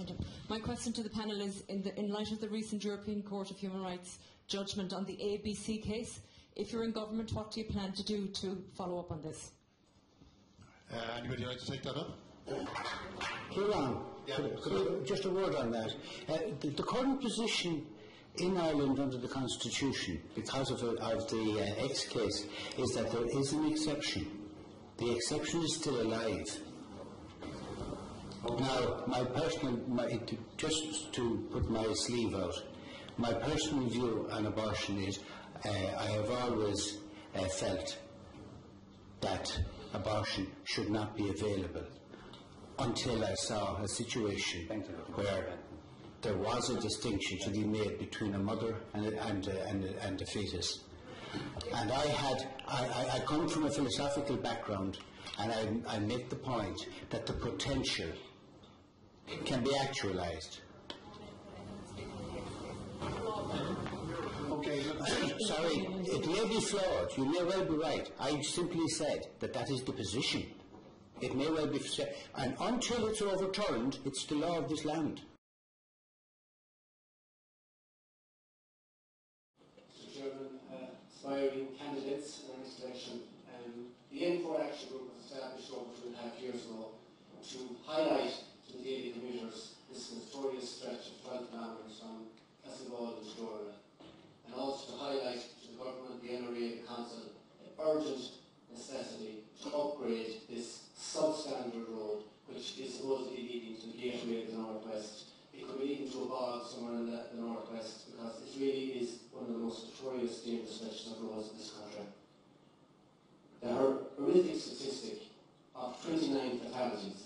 Thank you. My question to the panel is, in light of the recent European Court of Human Rights judgment on the ABC case, if you're in government, what do you plan to do to follow up on this? Anybody like to take that up? Hold on. Just a word on that. The current position in Ireland under the Constitution, because of the X case, is that there is an exception. The exception is still alive. Now, just to put my sleeve out, my personal view on abortion is I have always felt that abortion should not be available until I saw a situation where there was a distinction to be made between a mother and a fetus. And I come from a philosophical background, and I make the point that the potential can be actualized. Okay. Sorry, it may be flawed. You may well be right. I simply said that is the position. It may well be said, and until it's overturned, it's the law of this land. Mr. Chairman, aspiring candidates in the next election, the N4 Action Group was established over 2.5 years ago to highlight to the daily commuters this notorious stretch of 12 kilometres from Castlegold and Storey, and also to highlight to the government, the NRA, the council, the urgent necessity to upgrade this substandard road, which is supposedly leading to the gateway of the northwest. It could be leading to a bog somewhere in the northwest, because it really is one of the most notorious dangerous stretches of roads in this country. The horrific statistic of 29 fatalities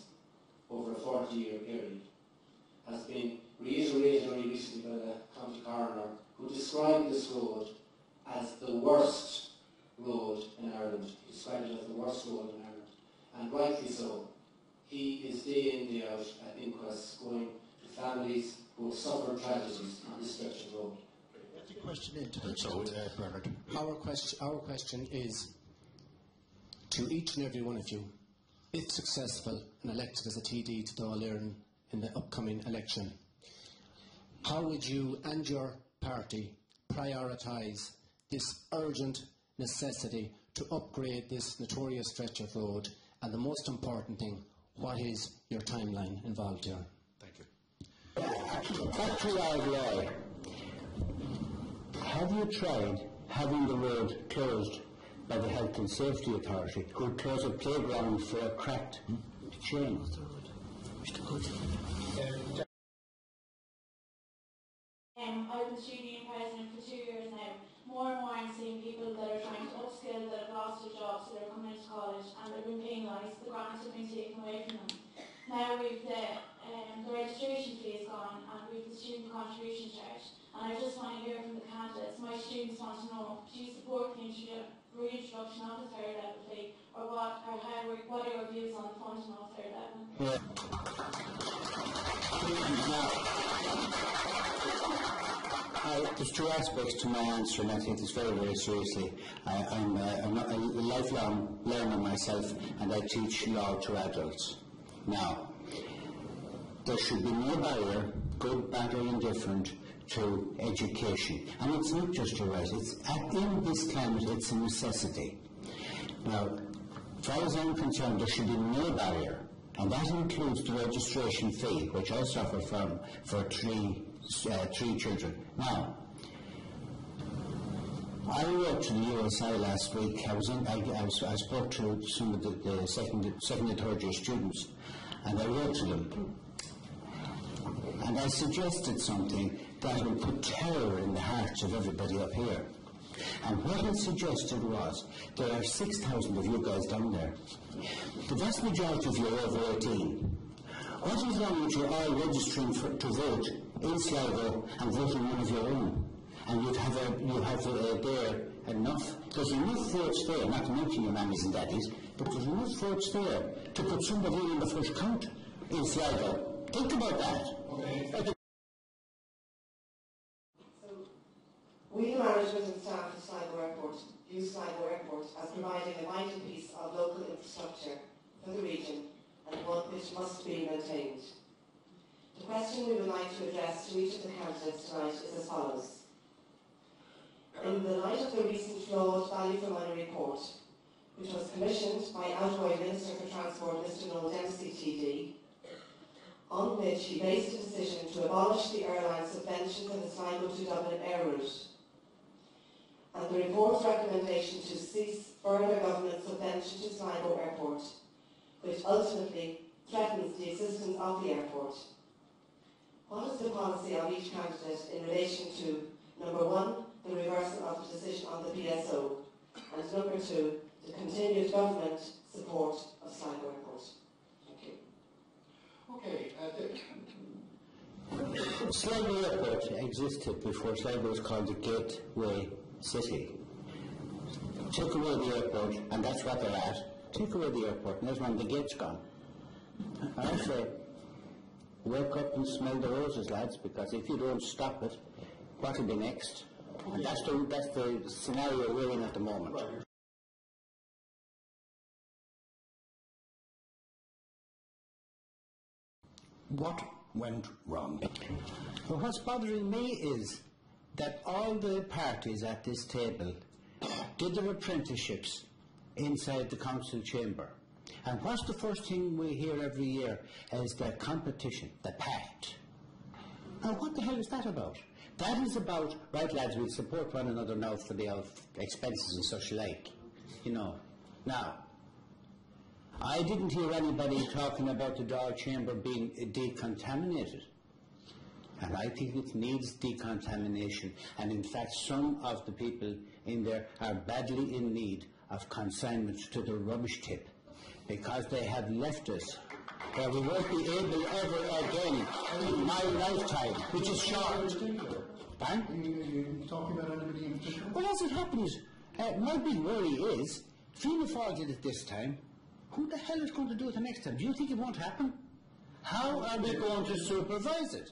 over a 40-year period has been reiterated only recently by the county coroner, who described this road as the worst road in Ireland. He described it as the worst road in Ireland, and rightly so. He is day in, day out at inquests, going to families who have suffered tragedies on this stretch of road. Get the question into it, so Bernard. Our question is to each and every one of you, if successful and elected as a TD to Dáil Éireann in the upcoming election, how would you and your party prioritise this urgent necessity to upgrade this notorious stretch of road, and the most important thing, what is your timeline involved here? Thank you. Back to our have you tried having the road closed by the Health and Safety Authority, who close a playground for a cracked chain? I've been student president for 2 years now. More and more I'm seeing people that are trying to upskill, that have lost their jobs, that are coming into college, and they've been penalised. The grants have been taken away from them. Now we've the registration fee is gone, and we've the student contribution charge. And I just want to hear from the candidates. My students want to know, do you support the reintroduction of the third level fee, or what are your views on the funding of third level? There's two aspects to my answer, and I take this very, very seriously. I'm a lifelong learner myself, and I teach law to adults. Now, there should be no barrier, good, bad or indifferent, to education. And it's not just a right, in this climate it's a necessity. Now, as far as I'm concerned, there should be no barrier, and that includes the registration fee, which I suffer from for three children. Now, I wrote to the USI last week. I spoke to some of the second and third year students, and I wrote to them, and I suggested something that will put terror in the hearts of everybody up here. And what I suggested was, there are 6,000 of you guys down there. The vast majority of you are over 18. What is wrong with you all registering to vote in Sligo and voting one of your own? And you have there enough. There's enough votes there, not to mention your mammies and daddies, but there's enough votes there to put somebody in the first count in Sligo. Think about that. Okay. We, the management and staff of Sligo Airport, view Sligo Airport as providing a vital piece of local infrastructure for the region, and one which must be maintained. The question we would like to address to each of the candidates tonight is as follows. In the light of the recent flawed value for money report, which was commissioned by outgoing Minister for Transport, Mr Noel Dempsey TD, on which he based a decision to abolish the airline subvention for the Sligo to Dublin air route, and the report's recommendation to cease further government subvention to Sligo Airport, which ultimately threatens the existence of the airport. What is the policy of each candidate in relation to, number one, the reversal of the decision on the PSO, and number two, the continued government support of Sligo Airport? Thank you. Okay, Dick. Sligo Airport existed before Sligo was called the Gateway City. Took away the airport, and that's what they're at. Take away the airport, and there's when the gate's gone. I say, wake up and smell the roses, lads, because if you don't stop it, what will be next? And that's the scenario we're in at the moment. What went wrong? Well, what's bothering me is that all the parties at this table did their apprenticeships inside the council chamber. And what's the first thing we hear every year is the competition, the pact. Now, what the hell is that about? That is about, right lads, we'll support one another now for the expenses and such like, you know. Now, I didn't hear anybody talking about the Dáil chamber being decontaminated. And I think it needs decontamination. And in fact, some of the people in there are badly in need of consignment to the rubbish tip, because they have left us where we won't be able ever again in my lifetime, which is short. Are you talking about anybody in particular? Well, as it happens, my big worry is, Fianna Fáil did it this time. Who the hell is going to do it the next time? Do you think it won't happen? How are we going to supervise it?